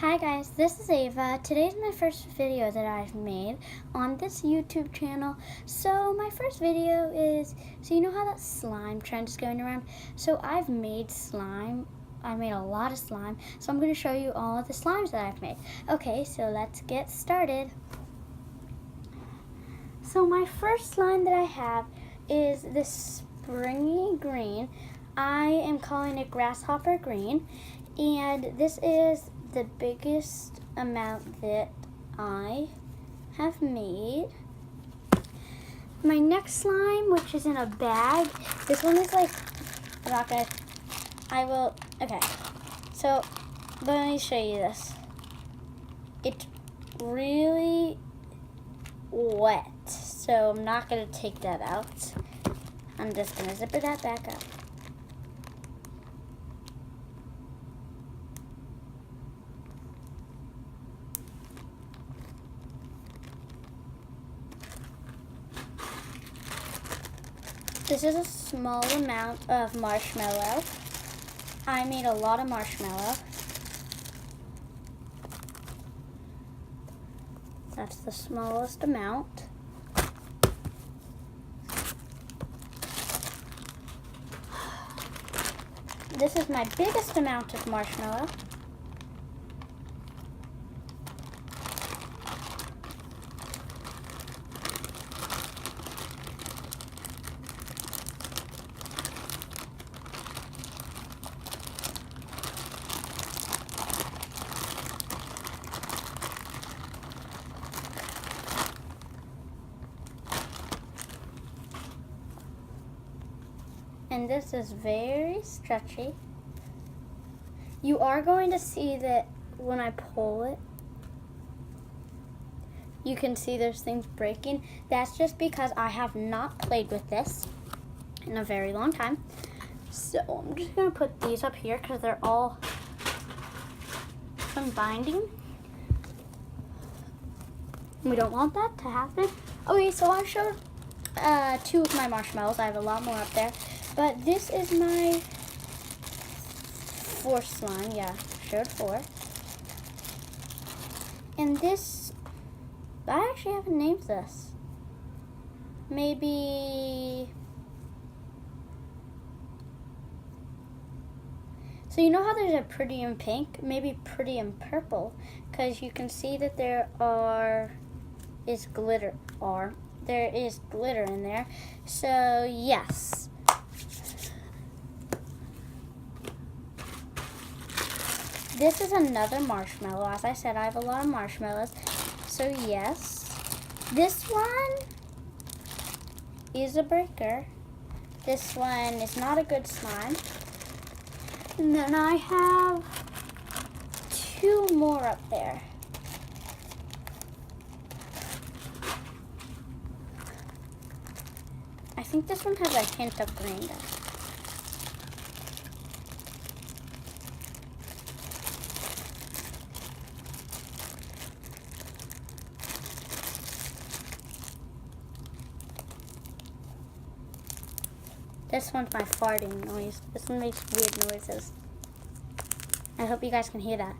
Hi guys, this is Ava. Today's my first video that I've made on this YouTube channel. So my first video is, you know how that slime trend is going around? So I've made slime. I made a lot of slime. So I'm going to show you all of the slimes that I've made. Okay, so let's get started. So my first slime that I have is this springy green. I am calling it grasshopper green. And this is the biggest amount that I have made. My next slime, which is in a bag, this one is like, I'm not gonna, I will, okay. So, let me show you this. It's really wet, so I'm not gonna take that out. I'm just gonna zip that back up. This is a small amount of marshmallow. I made a lot of marshmallow. That's the smallest amount. This is my biggest amount of marshmallow. And this is very stretchy. You are going to see that when I pull it, you can see there's things breaking. That's just because I have not played with this in a very long time. So I'm just gonna put these up here because they're all from binding. We don't want that to happen. Okay, so I showed 2 of my marshmallows. I have a lot more up there. But this is my 4th slime. Yeah, showed 4. And this, I actually haven't named this. Maybe, so you know how there's a pretty in pink? Maybe pretty in purple. Because you can see that there is glitter in there. So yes. This is another marshmallow. As I said, I have a lot of marshmallows. So yes. This one is a breaker. This one is not a good slime. And then I have 2 more up there. I think this one has a hint of green though. This one's my farting noise. This one makes weird noises. I hope you guys can hear that.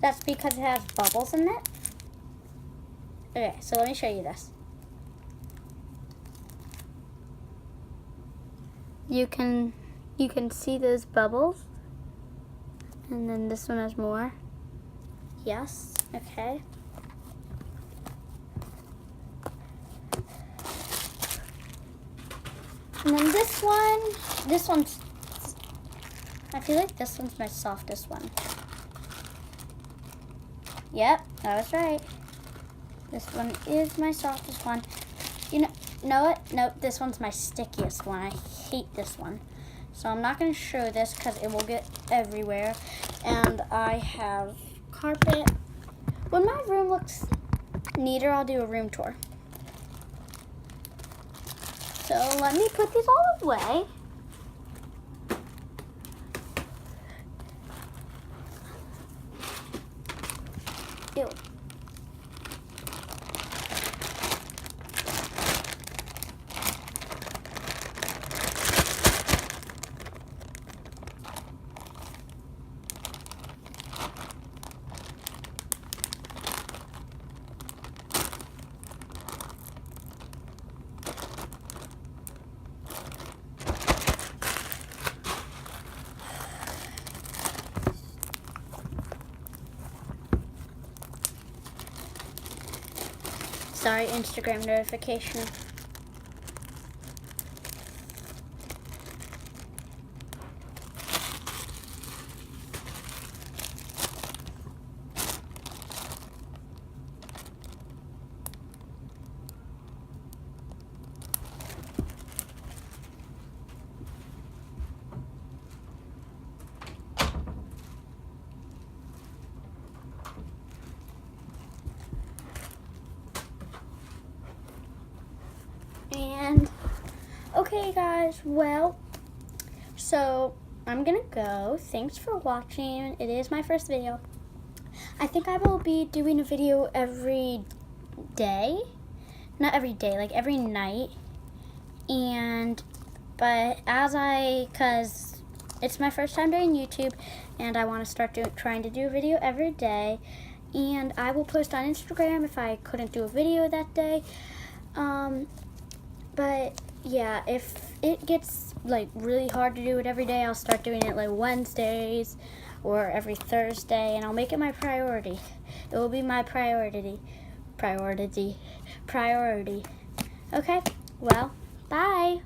That's because it has bubbles in it. Okay, so let me show you this. You can see those bubbles. And then this one has more. Yes, okay. And then this one's, I feel like this one's my softest one. Yep, I was right. This one is my softest one. You know what? Nope, this one's my stickiest one. I hate this one. So I'm not going to show this because it will get everywhere. And I have carpet. When my room looks neater, I'll do a room tour. So let me put these all away. Ew. Sorry, Instagram notification. And okay guys, well, so I'm gonna go. Thanks for watching. It is my first video. I think I will be doing a video every day. Not every day, like every night. But cause it's my first time doing YouTube and I want to start trying to do a video every day. And I will post on Instagram if I couldn't do a video that day. But yeah, if it gets like really hard to do it every day, I'll start doing it like Wednesdays or every Thursday, and I'll make it my priority. It will be my priority. Okay, well, bye.